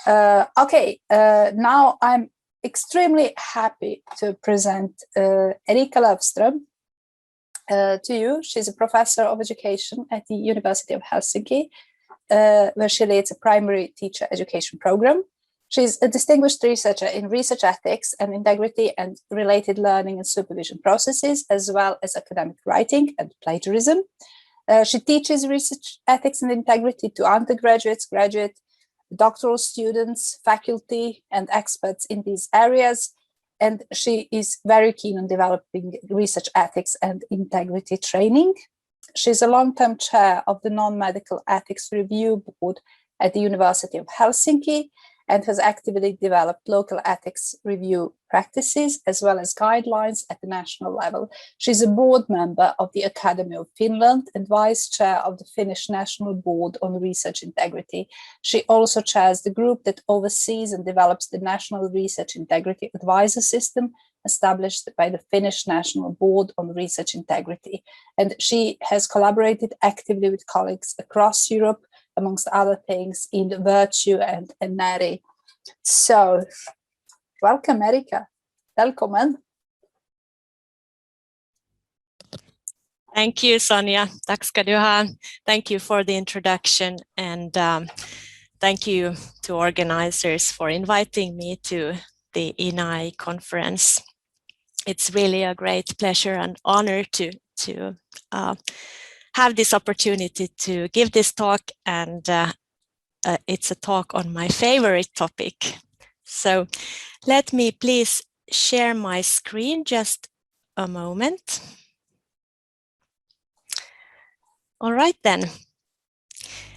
Now I'm extremely happy to present Erika Löfström to you. She's a professor of education at the University of Helsinki, where she leads a primary teacher education program. She's a distinguished researcher in research ethics and integrity and related learning and supervision processes, as well as academic writing and plagiarism. She teaches research ethics and integrity to undergraduates, graduate, doctoral students, faculty, and experts in these areas. And she is very keen on developing research ethics and integrity training. She's a long-term chair of the Non-Medical Ethics Review Board at the University of Helsinki and has actively developed local ethics review practices as well as guidelines at the national level. She's a board member of the Academy of Finland and vice chair of the Finnish National Board on Research Integrity. She also chairs the group that oversees and develops the National Research Integrity Advisor System established by the Finnish National Board on Research Integrity. And she has collaborated actively with colleagues across Europe, amongst other things, in Virtue and NERI. So, welcome, Erika. Välkommen. Thank you, Sonia. Tack ska du ha. Thank you for the introduction, and thank you to organizers for inviting me to the INAI conference. It's really a great pleasure and honor to have this opportunity to give this talk, and it's a talk on my favorite topic. So let me please share my screen just a moment. All right then.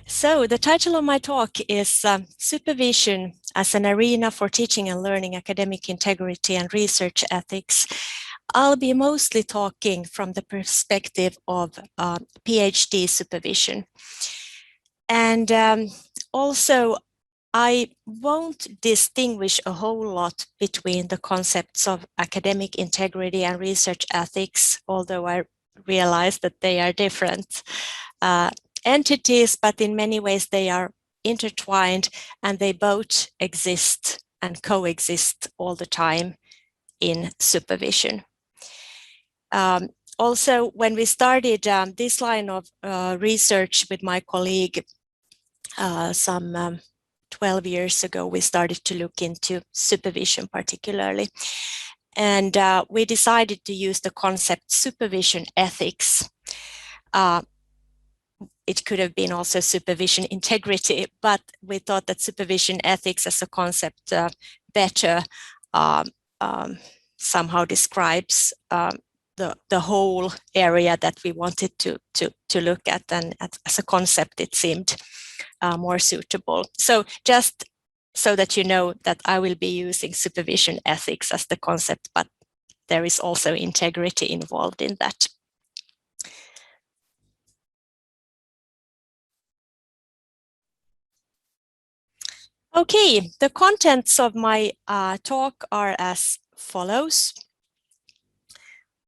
So the title of my talk is Supervision as an Arena for Teaching and Learning Academic Integrity and Research Ethics. I'll be mostly talking from the perspective of PhD supervision. And also, I won't distinguish a whole lot between the concepts of academic integrity and research ethics, although I realize that they are different entities, but in many ways they are intertwined and they both exist and coexist all the time in supervision. Also, when we started this line of research with my colleague some 12 years ago, we started to look into supervision particularly. And we decided to use the concept supervision ethics. It could have been also supervision integrity, but we thought that supervision ethics as a concept better somehow describes the whole area that we wanted to look at, and as a concept it seemed more suitable. So just so that you know that I will be using supervision ethics as the concept, but there is also integrity involved in that. Okay, the contents of my talk are as follows.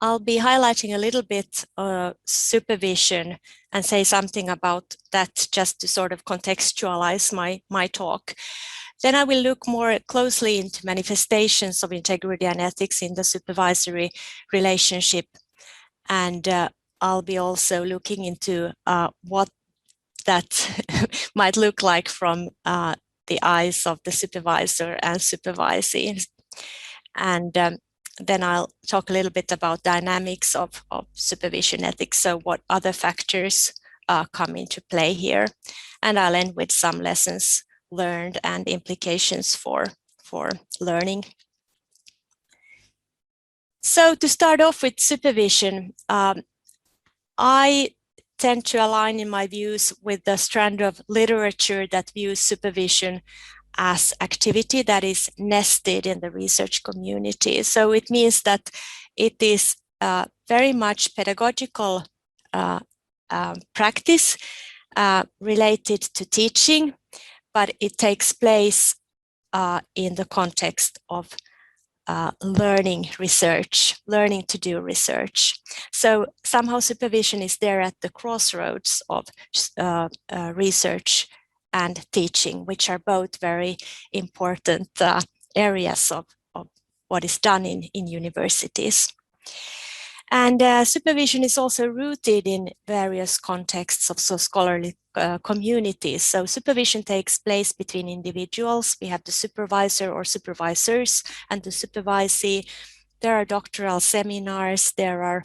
I'll be highlighting a little bit supervision and say something about that just to sort of contextualize my talk. Then I will look more closely into manifestations of integrity and ethics in the supervisory relationship. And I'll be also looking into what that might look like from the eyes of the supervisor and supervisees. And then I'll talk a little bit about dynamics of supervision ethics. So what other factors come into play here. And I'll end with some lessons learned and implications for learning. So to start off with supervision, I tend to align in my views with the strand of literature that views supervision as activity that is nested in the research community. So it means that it is very much pedagogical practice related to teaching, but it takes place in the context of learning research, learning to do research. So somehow supervision is there at the crossroads of research and teaching, which are both very important areas of what is done in universities. And supervision is also rooted in various contexts of scholarly communities. So supervision takes place between individuals. We have the supervisor or supervisors and the supervisee. There are doctoral seminars, there are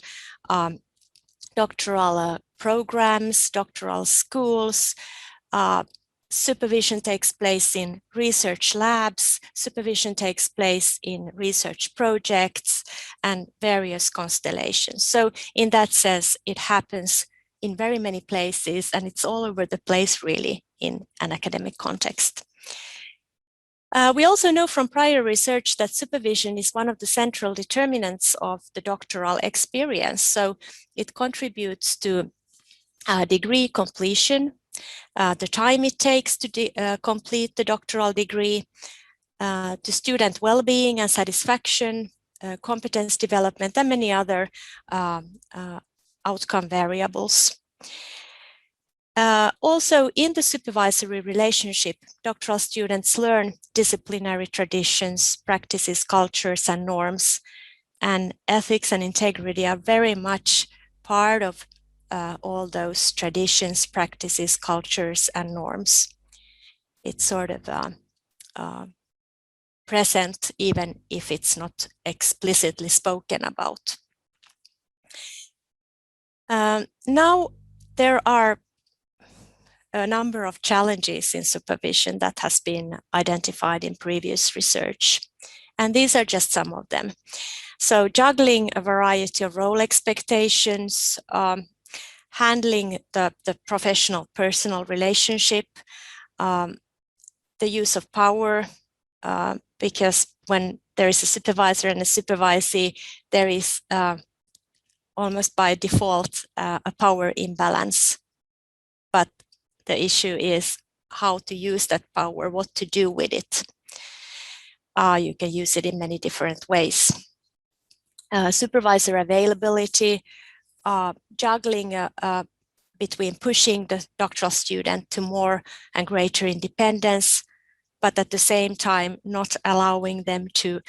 doctoral programs, doctoral schools. Supervision takes place in research labs, supervision takes place in research projects and various constellations. So in that sense, it happens in very many places and it's all over the place really in an academic context. We also know from prior research that supervision is one of the central determinants of the doctoral experience. So it contributes to degree completion, the time it takes to complete the doctoral degree, to student well-being and satisfaction, competence development, and many other outcome variables. Also, in the supervisory relationship, doctoral students learn disciplinary traditions, practices, cultures, and norms, and ethics and integrity are very much part of all those traditions, practices, cultures, and norms. It's sort of present even if it's not explicitly spoken about. Now, there are a number of challenges in supervision that has been identified in previous research, and these are just some of them. So juggling a variety of role expectations, handling the professional-personal relationship, the use of power, because when there is a supervisor and a supervisee, there is almost by default a power imbalance. But the issue is how to use that power, what to do with it. You can use it in many different ways. Supervisor availability, juggling between pushing the doctoral student to more and greater independence, but at the same time not allowing them to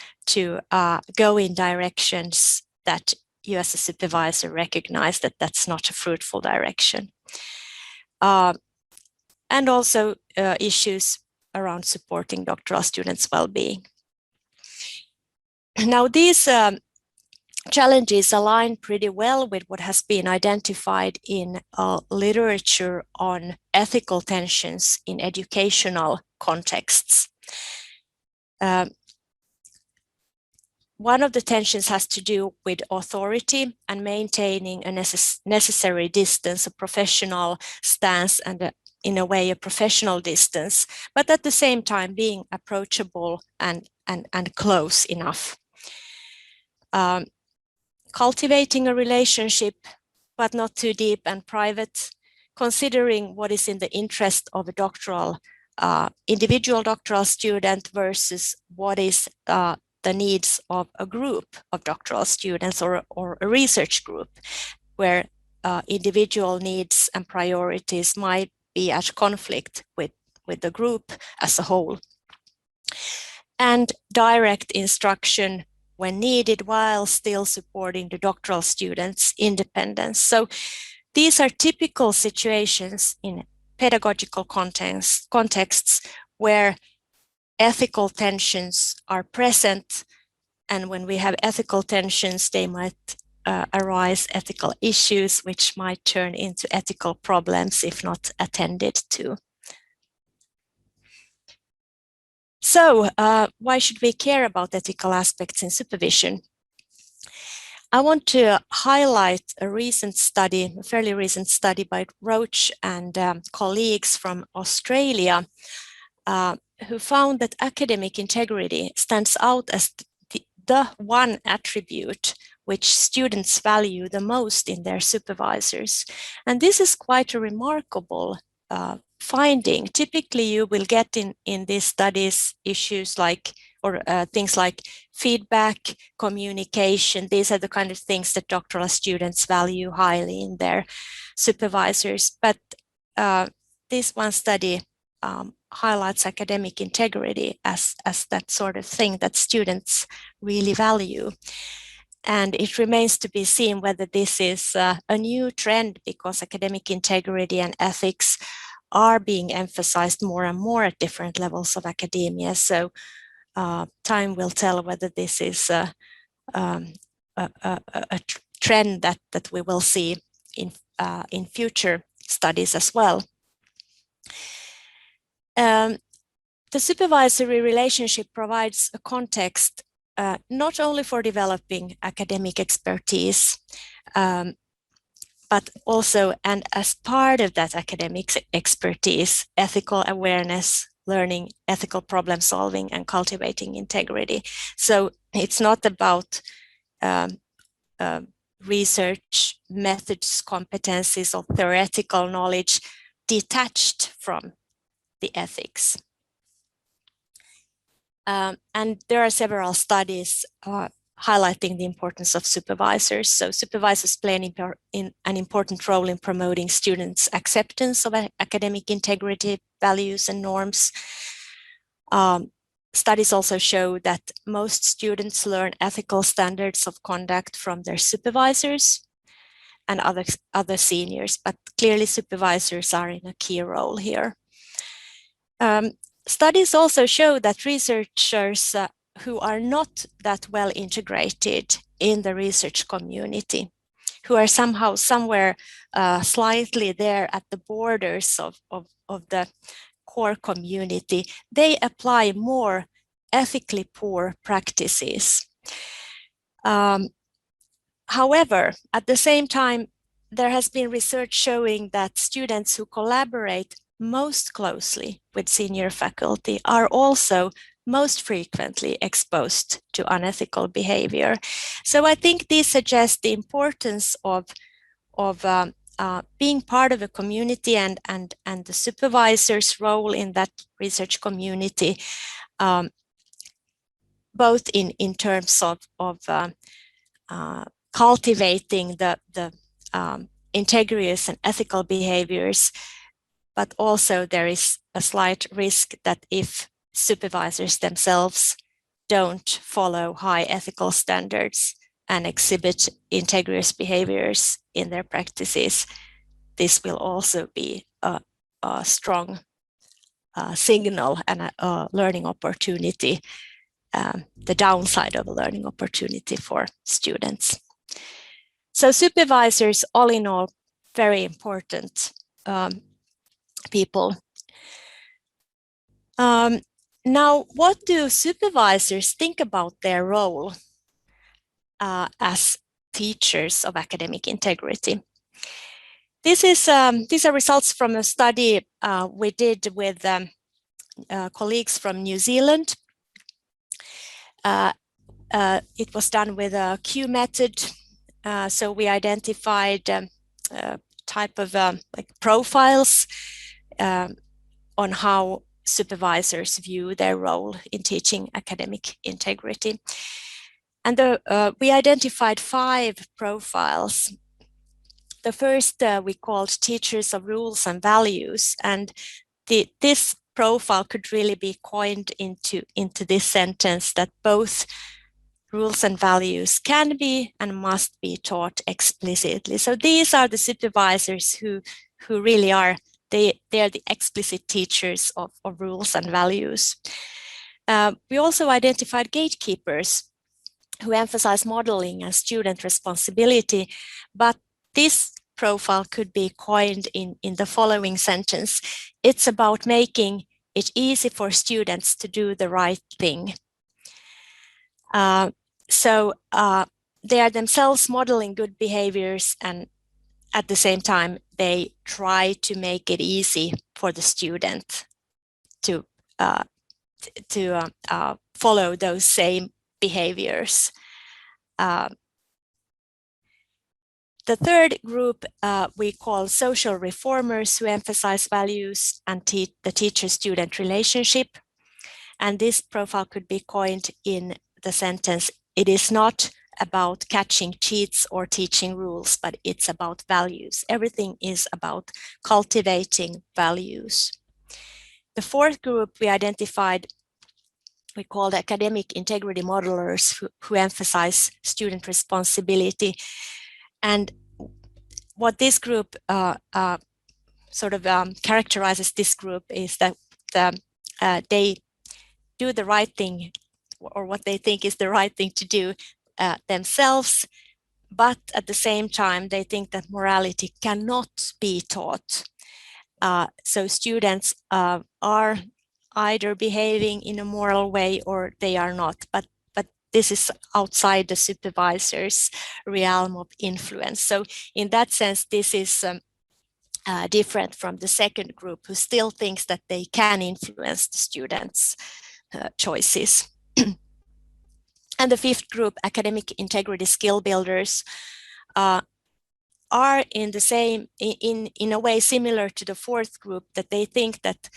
go in directions that you as a supervisor recognize that that's not a fruitful direction. And also issues around supporting doctoral students' well-being. Now, these challenges align pretty well with what has been identified in literature on ethical tensions in educational contexts. One of the tensions has to do with authority and maintaining a necessary distance, a professional stance, and in a way a professional distance, but at the same time being approachable and close enough. Cultivating a relationship, but not too deep and private, considering what is in the interest of a doctoral, individual doctoral student versus what is the needs of a group of doctoral students or a research group, where individual needs and priorities might be at conflict with the group as a whole. And direct instruction when needed while still supporting the doctoral students' independence. So these are typical situations in pedagogical contexts where ethical tensions are present, and when we have ethical tensions, they might arise ethical issues which might turn into ethical problems if not attended to. So why should we care about ethical aspects in supervision? I want to highlight a recent study, a fairly recent study by Roach and colleagues from Australia, who found that academic integrity stands out as the one attribute which students value the most in their supervisors. And this is quite a remarkable finding. Typically, you will get in these studies issues like, or things like feedback, communication. These are the kind of things that doctoral students value highly in their supervisors. But this one study highlights academic integrity as that sort of thing that students really value. And it remains to be seen whether this is a new trend, because academic integrity and ethics are being emphasized more and more at different levels of academia. So time will tell whether this is a trend that we will see in future studies as well. The supervisory relationship provides a context not only for developing academic expertise, but also, and as part of that academic expertise, ethical awareness, learning ethical problem solving, and cultivating integrity. So it's not about research methods, competencies, or theoretical knowledge detached from the ethics. And there are several studies highlighting the importance of supervisors. So supervisors play an important role in promoting students' acceptance of academic integrity, values, and norms. Studies also show that most students learn ethical standards of conduct from their supervisors and other seniors, but clearly supervisors are in a key role here. Studies also show that researchers who are not that well integrated in the research community, who are somewhere slightly there at the borders of the core community, they apply more ethically poor practices. However, at the same time, there has been research showing that students who collaborate most closely with senior faculty are also most frequently exposed to unethical behavior. So I think these suggest the importance of being part of a community and the supervisor's role in that research community, both in terms of cultivating the integrous and ethical behaviors, but also there is a slight risk that if supervisors themselves don't follow high ethical standards and exhibit integrous behaviors in their practices, this will also be a strong signal and a learning opportunity, the downside of a learning opportunity for students. So supervisors, all in all, very important people. Now, what do supervisors think about their role as teachers of academic integrity? These are results from a study we did with colleagues from New Zealand. It was done with a Q method. So we identified type of like profiles on how supervisors view their role in teaching academic integrity. And we identified 5 profiles. The first we called teachers of rules and values, and this profile could really be coined into this sentence that both rules and values can be and must be taught explicitly. So these are the supervisors who really are, they are the explicit teachers of rules and values. We also identified gatekeepers who emphasize modeling and student responsibility, but this profile could be coined in the following sentence. It's about making it easy for students to do the right thing. So they are themselves modeling good behaviors, and at the same time, they try to make it easy for the student to follow those same behaviors. The third group we call social reformers, who emphasize values and the teacher-student relationship. And this profile could be coined in the sentence, it is not about catching cheats or teaching rules, but it's about values. Everything is about cultivating values. The fourth group we identified, we called academic integrity modelers who emphasize student responsibility. And what this group characterizes this group is that they do the right thing, or what they think is the right thing to do themselves, but at the same time they think that morality cannot be taught. So students are either behaving in a moral way or they are not, but this is outside the supervisor's realm of influence. So in that sense, this is different from the second group, who still thinks that they can influence the students' choices. And the fifth group, academic integrity skill builders, are in the same, in a way similar to the fourth group, that they think that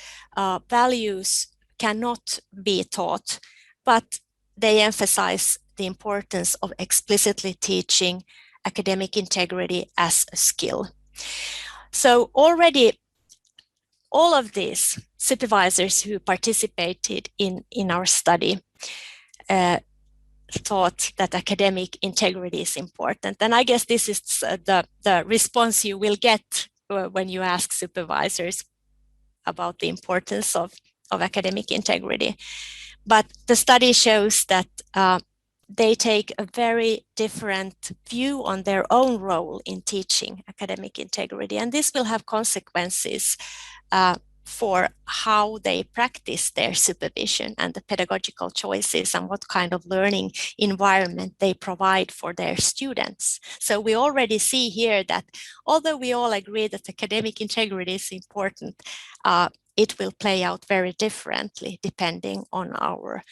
values cannot be taught, but they emphasize the importance of explicitly teaching academic integrity as a skill. So already all of these supervisors who participated in our study thought that academic integrity is important. And I guess this is the response you will get when you ask supervisors about the importance of academic integrity. But the study shows that they take a very different view on their own role in teaching academic integrity. And this will have consequences for how they practice their supervision and the pedagogical choices and what kind of learning environment they provide for their students. So we already see here that although we all agree that academic integrity is important, it will play out very differently depending on our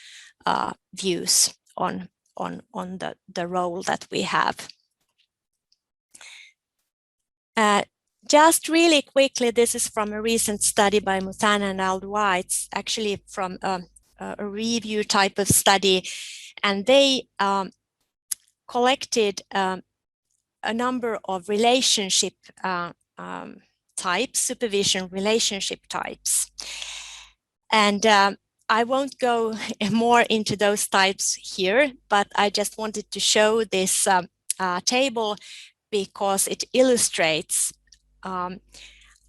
views on the role that we have. Just really quickly, this is from a recent study by Muthanna Alduais. It's actually from a review type of study, and they collected a number of relationship types, supervision relationship types. And I won't go more into those types here, but I just wanted to show this table because it illustrates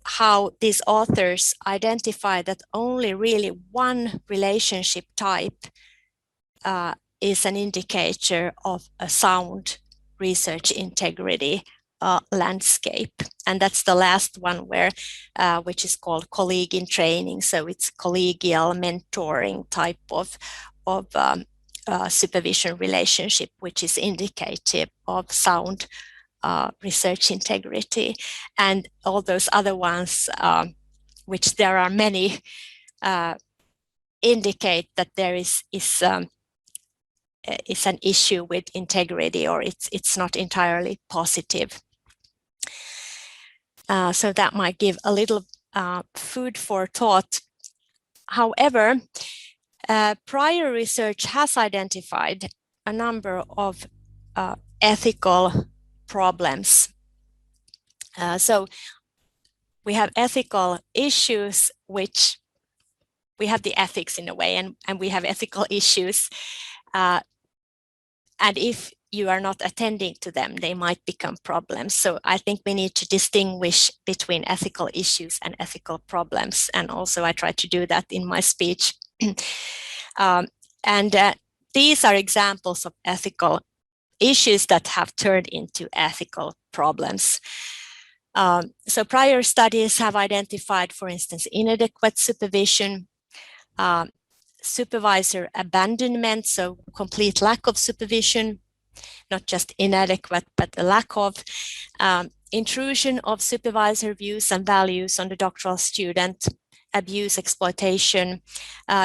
how these authors identify that only really one relationship type is an indicator of a sound research integrity landscape. And that's the last one, where which is called colleague in training. So it's collegial mentoring type of supervision relationship, which is indicative of sound research integrity. And all those other ones, which there are many, indicate that there is an issue with integrity, or it's not entirely positive. So that might give a little food for thought. However, prior research has identified a number of ethical problems. So we have ethical issues, which we have the ethics in a way, and we have ethical issues. And if you are not attending to them, they might become problems. So I think we need to distinguish between ethical issues and ethical problems. And also I try to do that in my speech. These are examples of ethical issues that have turned into ethical problems. So prior studies have identified, for instance, inadequate supervision, supervisor abandonment, so complete lack of supervision, not just inadequate, but a lack of, intrusion of supervisor views and values on the doctoral student, abuse, exploitation.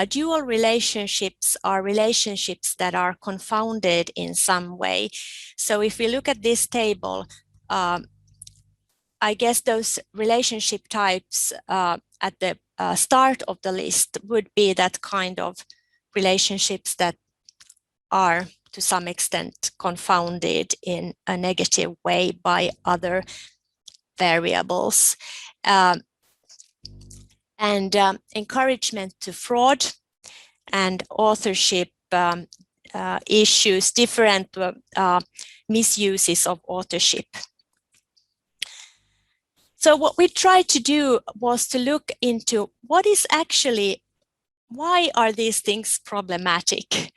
Dual relationships are relationships that are confounded in some way. So if we look at this table, I guess those relationship types at the start of the list would be that kind of relationships that are to some extent confounded in a negative way by other variables. and encouragement to fraud and authorship issues, different misuses of authorship. So what we tried to do was to look into what is actually, why are these things problematic?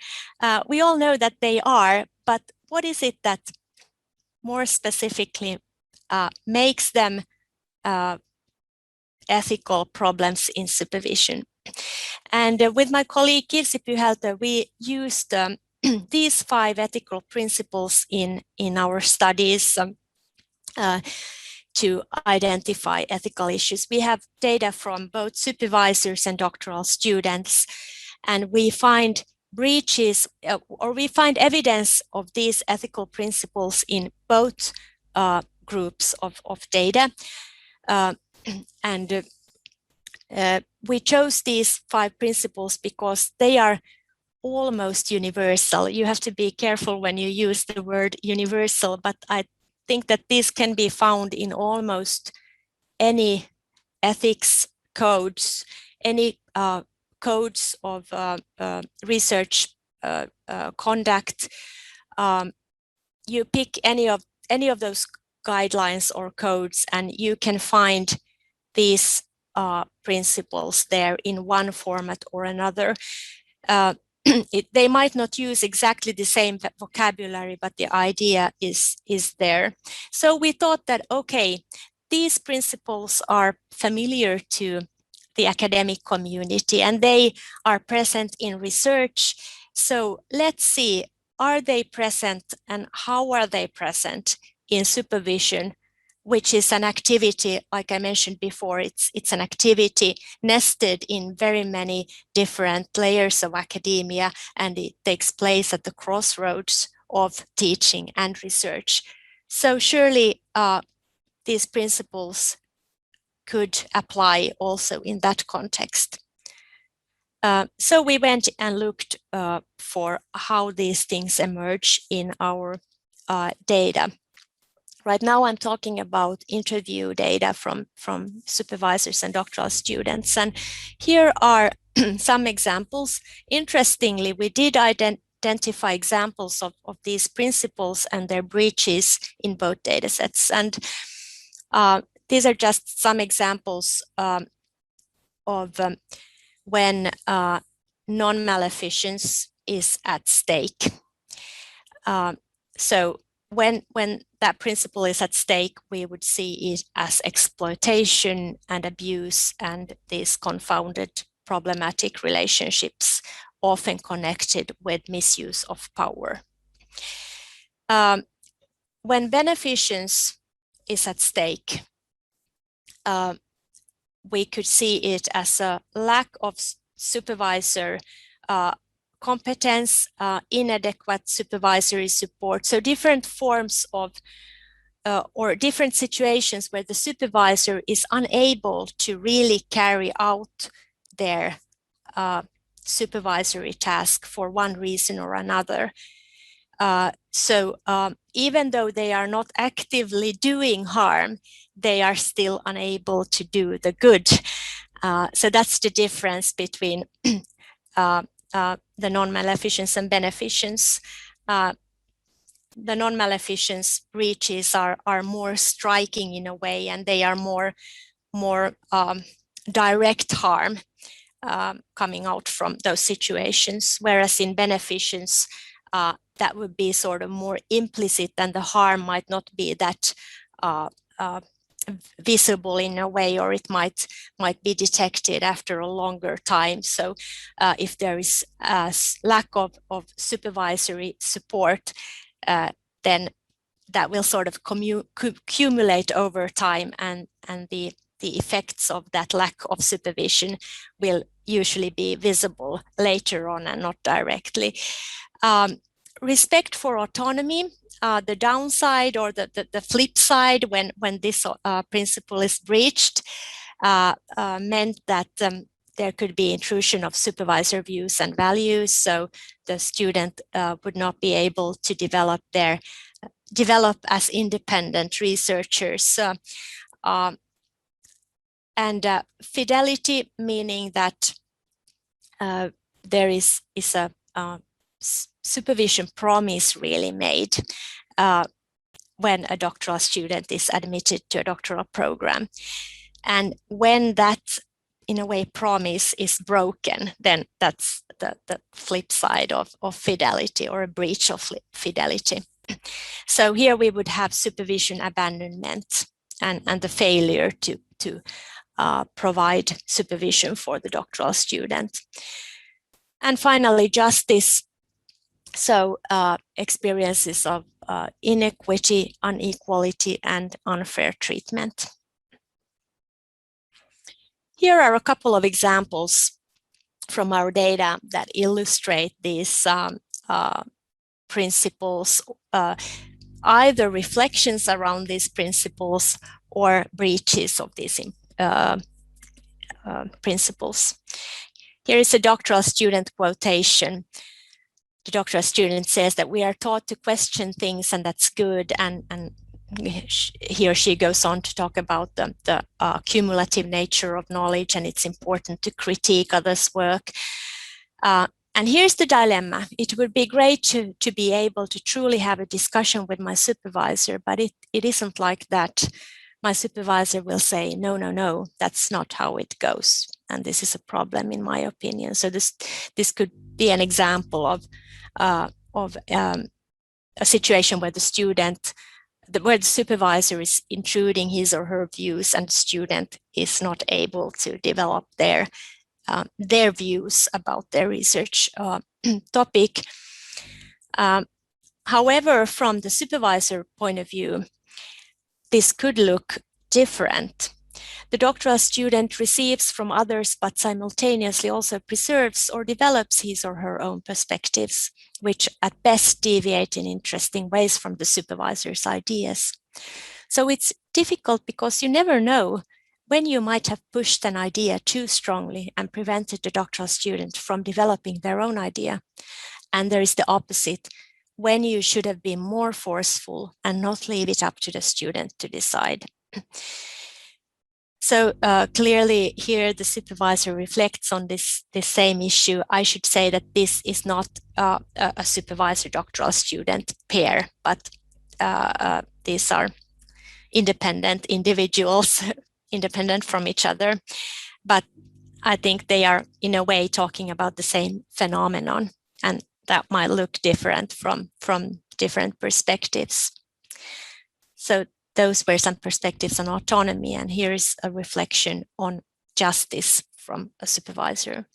We all know that they are, but what is it that more specifically makes them ethical problems in supervision? And with my colleague Kirsi Pyhältö, we used these 5 ethical principles in our studies to identify ethical issues. We have data from both supervisors and doctoral students, and we find breaches or we find evidence of these ethical principles in both groups of data. And we chose these 5 principles because they are almost universal. You have to be careful when you use the word universal, but I think that this can be found in almost any ethics codes, any codes of research conduct. You pick any of those guidelines or codes, and you can find these principles there in one format or another. They might not use exactly the same vocabulary, but the idea is there. So we thought that, okay, these principles are familiar to the academic community and they are present in research. So let's see, are they present and how are they present in supervision, which is an activity, like I mentioned before, it's an activity nested in very many different layers of academia, and it takes place at the crossroads of teaching and research. So surely these principles could apply also in that context. So we went and looked for how these things emerge in our data. Right now, I'm talking about interview data from supervisors and doctoral students. And here are some examples. Interestingly, we did identify examples of these principles and their breaches in both data sets. And these are just some examples of when non-maleficence is at stake. So when that principle is at stake, we would see it as exploitation and abuse and these confounded problematic relationships, often connected with misuse of power. When beneficence is at stake, we could see it as a lack of supervisor competence, inadequate supervisory support. So different forms of or different situations where the supervisor is unable to really carry out their supervisory task for one reason or another. So even though they are not actively doing harm, they are still unable to do the good. So that's the difference between the non-maleficence and beneficence. The non-maleficence breaches are more striking in a way, and they are more direct harm coming out from those situations, whereas in beneficence, that would be sort of more implicit, and the harm might not be that visible in a way, or it might be detected after a longer time. So if there is a lack of supervisory support, then that will sort of accumulate over time, and the effects of that lack of supervision will usually be visible later on and not directly. Respect for autonomy, the downside or the flip side when this principle is breached meant that there could be intrusion of supervisor views and values, so the student would not be able to develop as independent researchers. And fidelity, meaning that there is a supervision promise really made when a doctoral student is admitted to a doctoral program. And when that, in a way, promise is broken, then that's the flip side of fidelity, or a breach of fidelity. So here we would have supervision abandonment and the failure to provide supervision for the doctoral student. And finally, justice. So experiences of inequity, inequality, and unfair treatment. Here are a couple of examples from our data that illustrate these principles, either reflections around these principles or breaches of these principles. Here is a doctoral student quotation. The doctoral student says that we are taught to question things, and that's good. And he or she goes on to talk about the cumulative nature of knowledge, and it's important to critique others' work. And here's the dilemma. It would be great to be able to truly have a discussion with my supervisor, but it isn't like that. My supervisor will say, no, that's not how it goes. And this is a problem, in my opinion. So this could be an example of a situation where where the supervisor is intruding his or her views, and the student is not able to develop their views about their research topic. However, from the supervisor point of view, this could look different. The doctoral student receives from others, but simultaneously also preserves or develops his or her own perspectives, which at best deviate in interesting ways from the supervisor's ideas. So it's difficult because you never know when you might have pushed an idea too strongly and prevented the doctoral student from developing their own idea. And there is the opposite, when you should have been more forceful and not leave it up to the student to decide. So clearly here the supervisor reflects on this same issue. I should say that this is not a supervisor doctoral student pair, but these are independent individuals, independent from each other. But I think they are in a way talking about the same phenomenon, and that might look different from different perspectives. So those were some perspectives on autonomy, and here is a reflection on justice from a supervisor.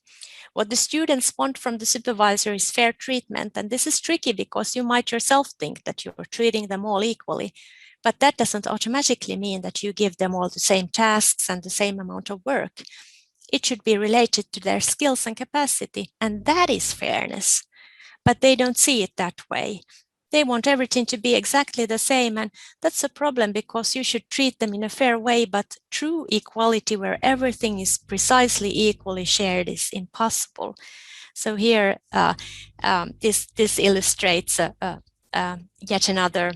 What the students want from the supervisor is fair treatment, and this is tricky because you might yourself think that you're treating them all equally, but that doesn't automatically mean that you give them all the same tasks and the same amount of work. It should be related to their skills and capacity, and that is fairness. But they don't see it that way. They want everything to be exactly the same, and that's a problem because you should treat them in a fair way, but true equality where everything is precisely equally shared is impossible. So here, this illustrates yet another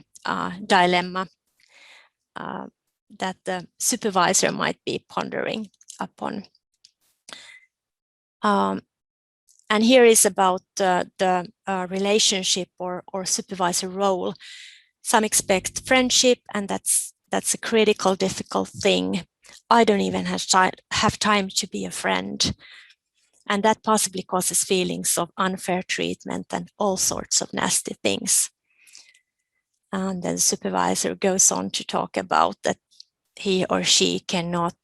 dilemma that the supervisor might be pondering upon. And here is about the relationship or supervisor role. Some expect friendship, and that's a critical, difficult thing. I don't even have time to be a friend. And that possibly causes feelings of unfair treatment and all sorts of nasty things. And then the supervisor goes on to talk about that he or she cannot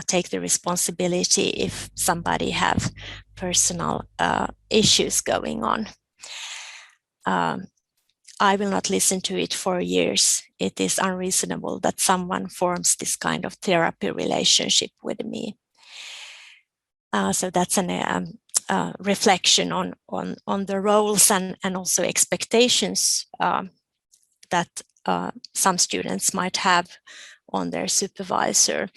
take the responsibility if somebody have personal issues going on. I will not listen to it for years. It is unreasonable that someone forms this kind of therapy relationship with me. So that's a reflection on the roles and also expectations that some students might have on their supervisor.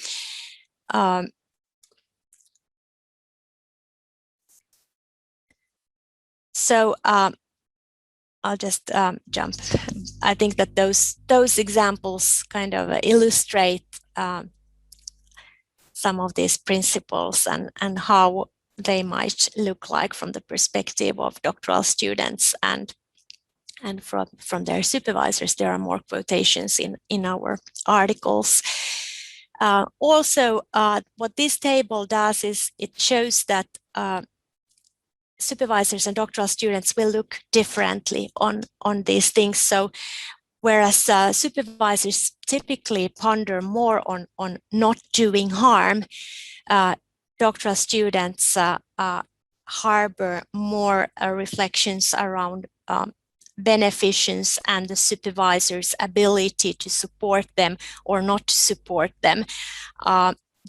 So I'll just jump. I think that those examples kind of illustrate some of these principles and how they might look like from the perspective of doctoral students and from their supervisors. There are more quotations in our articles. Also, what this table does is it shows that supervisors and doctoral students will look differently on these things. So whereas supervisors typically ponder more on not doing harm, doctoral students harbor more reflections around beneficence and the supervisor's ability to support them or not to support them.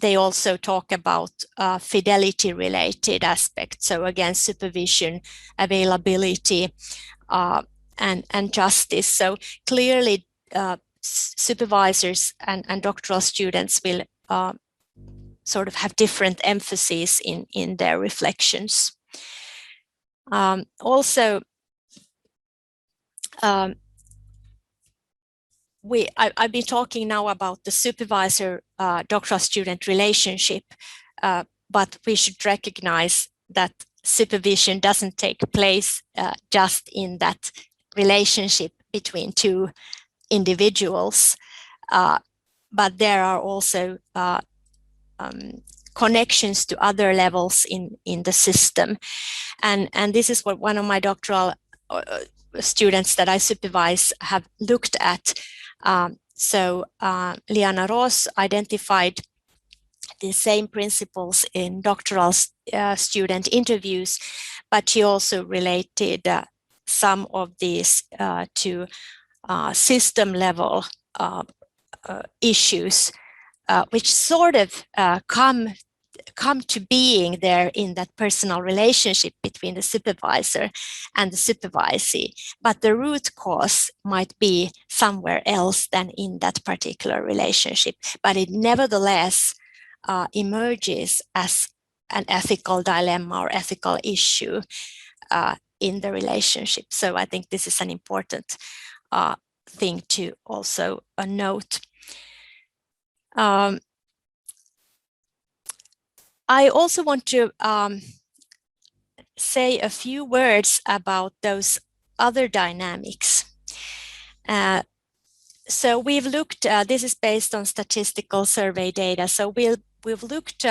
They also talk about fidelity-related aspects. So again, supervision, availability, and justice. So clearly, supervisors and doctoral students will sort of have different emphases in their reflections. Also, I've been talking now about the supervisor doctoral student relationship, but we should recognize that supervision doesn't take place just in that relationship between two individuals, but there are also connections to other levels in the system. And this is what one of my doctoral students that I supervise have looked at. So Liana Ross identified the same principles in doctoral student interviews, but she also related some of these to system level issues, which sort of come to being there in that personal relationship between the supervisor and the supervisee, but the root cause might be somewhere else than in that particular relationship, but it nevertheless emerges as an ethical dilemma or ethical issue in the relationship. So I think this is an important thing to also note. I also want to say a few words about those other dynamics. So we've looked, this is based on statistical survey data. So we've looked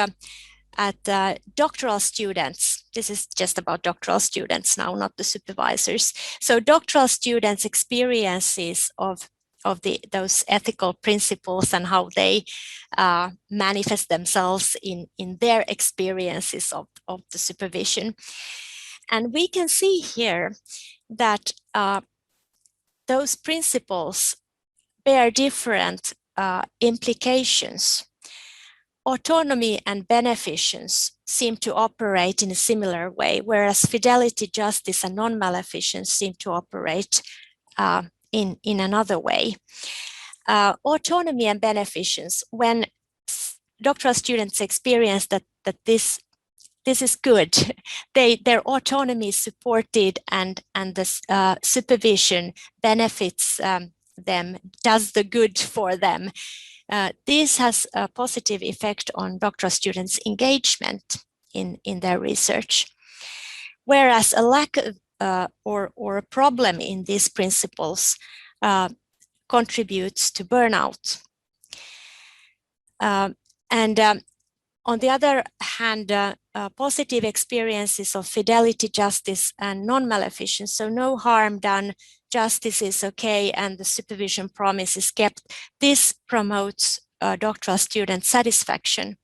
at doctoral students. This is just about doctoral students now, not the supervisors. So doctoral students' experiences of those ethical principles and how they manifest themselves in their experiences of the supervision. And we can see here that those principles bear different implications. Autonomy and beneficence seem to operate in a similar way, whereas fidelity, justice, and non-maleficence seem to operate in another way. Autonomy and beneficence, when doctoral students experience that this is good, their autonomy is supported and the supervision benefits them, does the good for them. This has a positive effect on doctoral students' engagement in their research. Whereas a lack of or a problem in these principles contributes to burnout. On the other hand, positive experiences of fidelity, justice, and non-maleficence, so no harm done, justice is okay, and the supervision promise is kept. This promotes doctoral student satisfaction.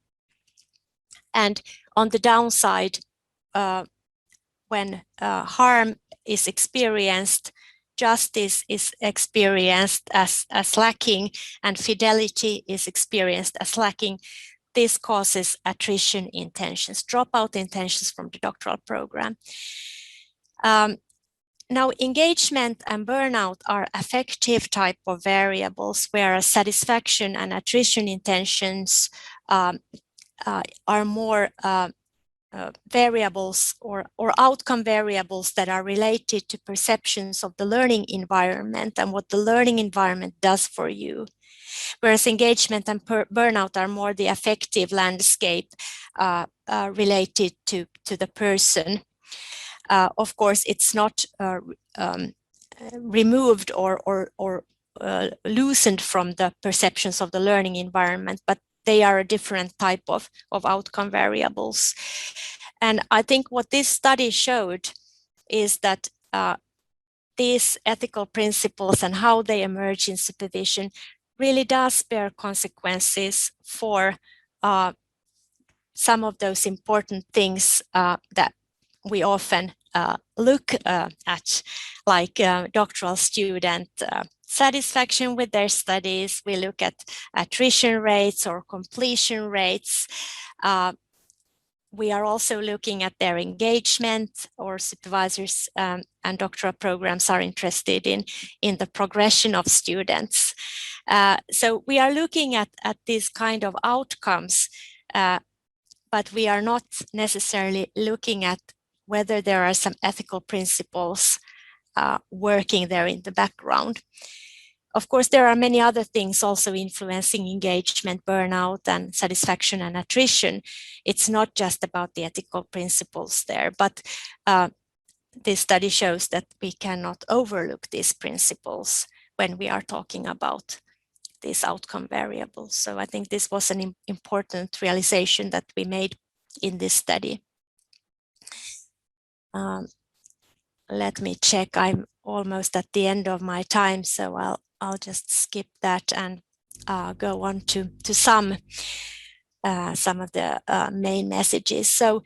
And on the downside, when harm is experienced, justice is experienced as lacking, and fidelity is experienced as lacking. This causes attrition intentions, dropout intentions from the doctoral program. Now, engagement and burnout are affective type of variables, whereas satisfaction and attrition intentions are more variables or outcome variables that are related to perceptions of the learning environment and what the learning environment does for you. whereas engagement and burnout are more the affective landscape related to the person. Of course, it's not removed or loosened from the perceptions of the learning environment, but they are a different type of outcome variables. And I think what this study showed is that these ethical principles and how they emerge in supervision really does bear consequences for some of those important things that we often look at, like doctoral student satisfaction with their studies. We look at attrition rates or completion rates. We are also looking at their engagement, or supervisors and doctoral programs are interested in the progression of students. So we are looking at these kind of outcomes, but we are not necessarily looking at whether there are some ethical principles working there in the background. Of course, there are many other things also influencing engagement, burnout, and satisfaction and attrition. It's not just about the ethical principles there, but this study shows that we cannot overlook these principles when we are talking about these outcome variables. So I think this was an important realization that we made in this study. Let me check. I'm almost at the end of my time, so I'll just skip that and go on to some of the main messages. So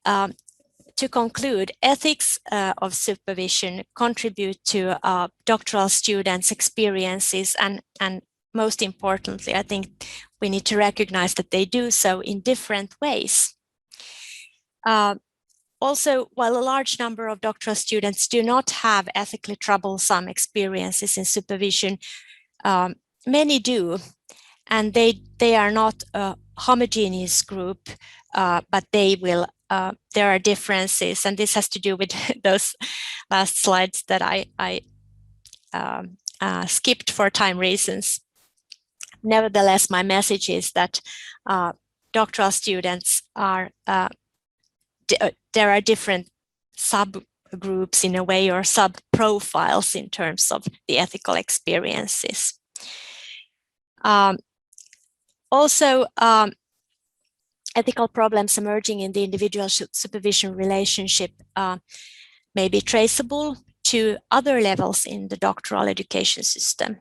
to conclude, ethics of supervision contribute to doctoral students' experiences, and most importantly, I think we need to recognize that they do so in different ways. Also, while a large number of doctoral students do not have ethically troublesome experiences in supervision, many do, and they are not a homogeneous group, but they will. There are differences, and this has to do with those last slides that I skipped for time reasons. Nevertheless, my message is that doctoral students are there are different subgroups in a way, or sub-profiles in terms of the ethical experiences. Also, ethical problems emerging in the individual supervision relationship may be traceable to other levels in the doctoral education system,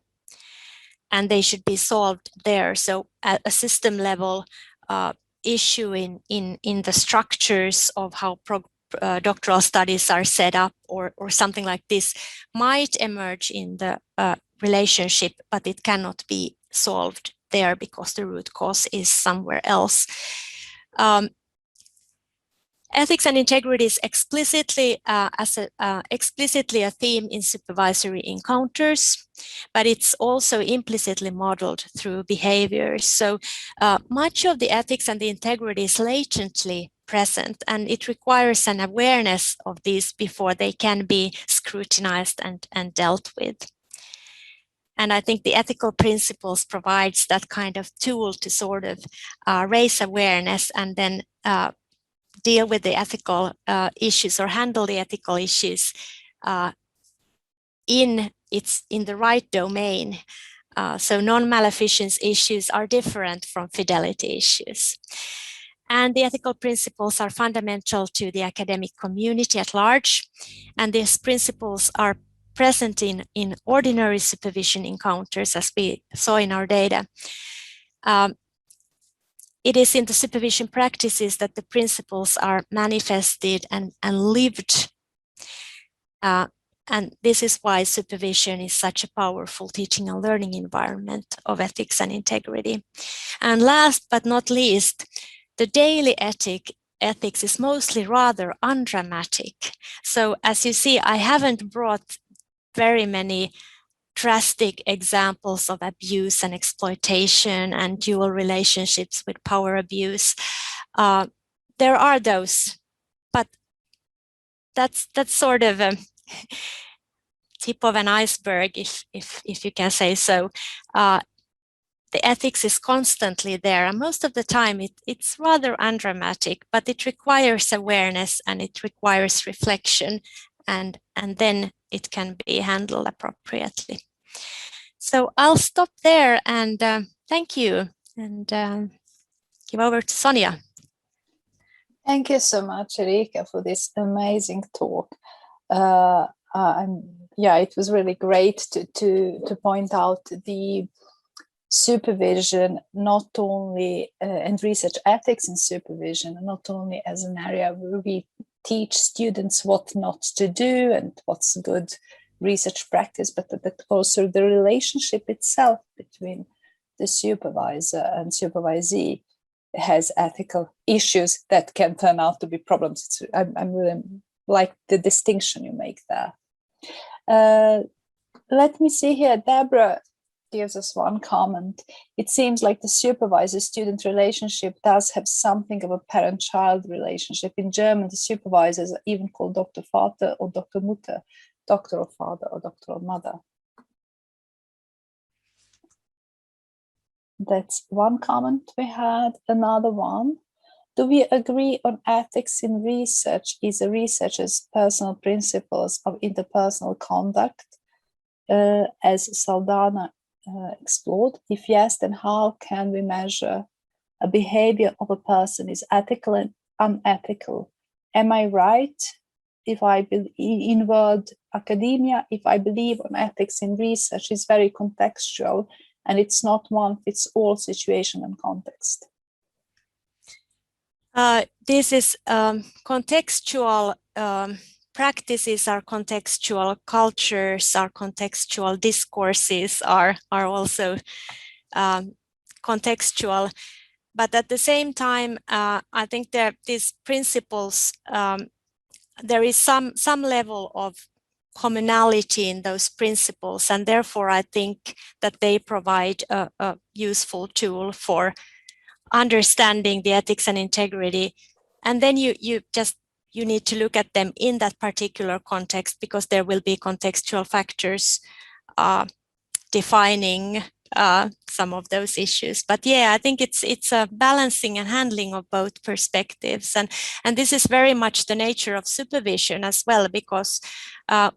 and they should be solved there. So at a system level issue in the structures of how doctoral studies are set up, or something like this, might emerge in the relationship, but it cannot be solved there because the root cause is somewhere else. Ethics and integrity is explicitly a theme in supervisory encounters, but it's also implicitly modeled through behaviors. So much of the ethics and the integrity is latently present, and it requires an awareness of these before they can be scrutinized and dealt with. And I think the ethical principles provides that kind of tool to sort of raise awareness and then deal with the ethical issues, or handle the ethical issues in the right domain. So non-maleficence issues are different from fidelity issues. And the ethical principles are fundamental to the academic community at large. And these principles are present in ordinary supervision encounters, as we saw in our data. It is in the supervision practices that the principles are manifested and lived. And this is why supervision is such a powerful teaching and learning environment of ethics and integrity. And last but not least, the daily ethics is mostly rather undramatic. So as you see, I haven't brought very many drastic examples of abuse and exploitation and dual relationships with power abuse. There are those, but that's sort of a tip of an iceberg, if you can say so. the ethics is constantly there, and most of the time it's rather undramatic, but it requires awareness and it requires reflection, and then it can be handled appropriately. So I'll stop there and thank you, and give over to Sonia. Thank you so much, Erika, for this amazing talk. Yeah, it was really great to point out the supervision, not only and research ethics in supervision, not only as an area where we teach students what not to do and what's good research practice, but that also the relationship itself between the supervisor and supervisee has ethical issues that can turn out to be problems. I'm really like the distinction you make there. Let me see here. Deborah gives us one comment. It seems like the supervisor-student relationship does have something of a parent-child relationship. In German, the supervisors are even called Dr. Vater or Dr. Mutter, doctor or father or doctor or mother. That's one comment we had. Another one. Do we agree on ethics in research? Is a researcher's personal principles of interpersonal conduct, as Saldana explored? If yes, then how can we measure a behavior of a person is ethical and unethical? Am I right if I believe in word academia, if I believe on ethics in research is very contextual and it's not one fits all situation and context? This is contextual practices are contextual, cultures are contextual, discourses are also contextual. But at the same time, I think that these principles, there is some level of commonality in those principles, and therefore I think that they provide a useful tool for understanding the ethics and integrity. And then you need to look at them in that particular context, because there will be contextual factors defining some of those issues. But yeah, I think it's a balancing and handling of both perspectives, and this is very much the nature of supervision as well, because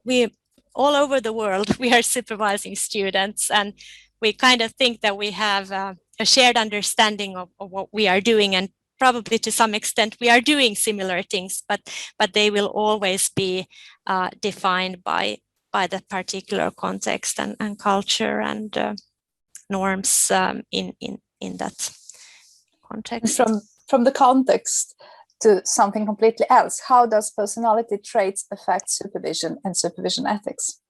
we all over the world we are supervising students, and we kind of think that we have a shared understanding of what we are doing, and probably to some extent we are doing similar things, but they will always be defined by the particular context and culture and norms in that context. From the context to something completely else, how does personality traits affect supervision and supervision ethics?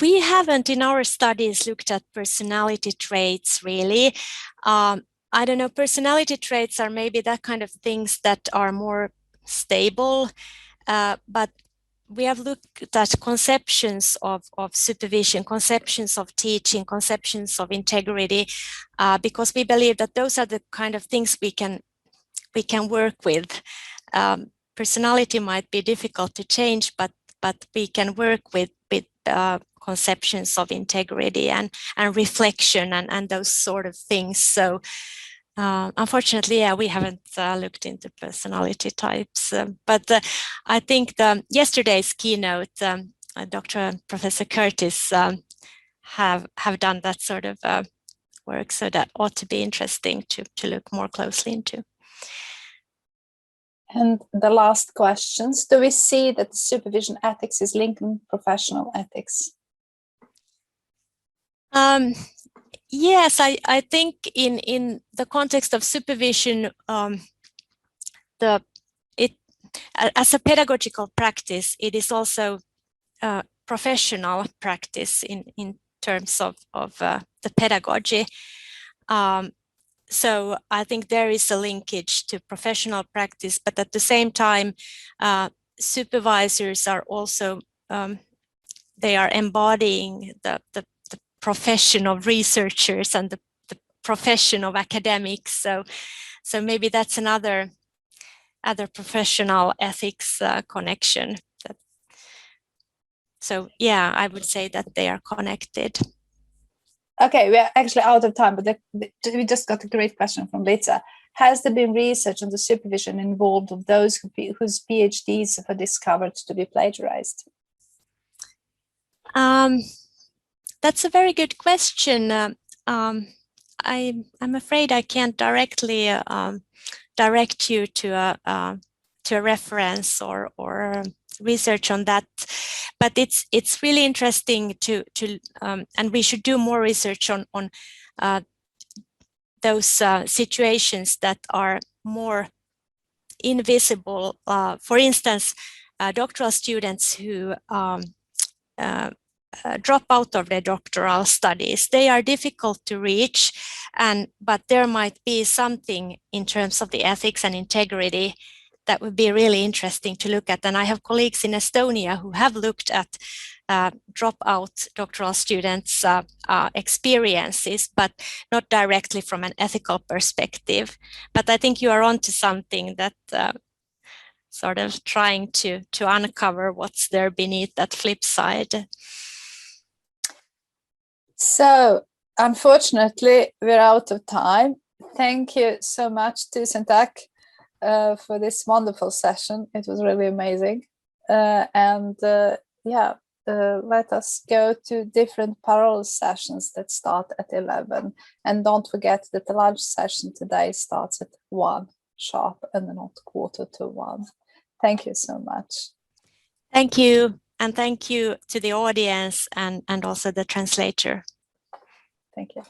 We haven't in our studies looked at personality traits really. I don't know, personality traits are maybe that kind of things that are more stable, but we have looked at conceptions of supervision, conceptions of teaching, conceptions of integrity, because we believe that those are the kind of things we can work with. Personality might be difficult to change, but we can work with conceptions of integrity and reflection and those sort of things. So unfortunately, yeah, we haven't looked into personality types, but I think yesterday's keynote, Professor Curtis have done that sort of work, so that ought to be interesting to look more closely into. And the last questions, do we see that supervision ethics is linked in professional ethics? Yes, I think in the context of supervision, as a pedagogical practice, it is also professional practice in terms of the pedagogy. So I think there is a linkage to professional practice, but at the same time, supervisors are also, they are embodying the profession of researchers and the profession of academics. So maybe that's another professional ethics connection. So yeah, I would say that they are connected. Okay, we are actually out of time, but we just got a great question from Lisa. Has there been research on the supervision involved of those whose PhDs are discovered to be plagiarized? That's a very good question. I'm afraid I can't directly direct you to a reference or research on that, but it's really interesting to and we should do more research on those situations that are more invisible. For instance, doctoral students who drop out of their doctoral studies. They are difficult to reach, but there might be something in terms of the ethics and integrity that would be really interesting to look at. And I have colleagues in Estonia who have looked at dropout doctoral students' experiences, but not directly from an ethical perspective. But I think you are onto something that sort of trying to uncover what's there beneath that flip side. So, unfortunately, we're out of time. Thank you so much, Tusen tack, for this wonderful session. It was really amazing. Let us go to different parallel sessions that start at 11. And don't forget that the lunch session today starts at 1 sharp and not 1:45. Thank you so much. Thank you. And thank you to the audience and also the translator. Thank you.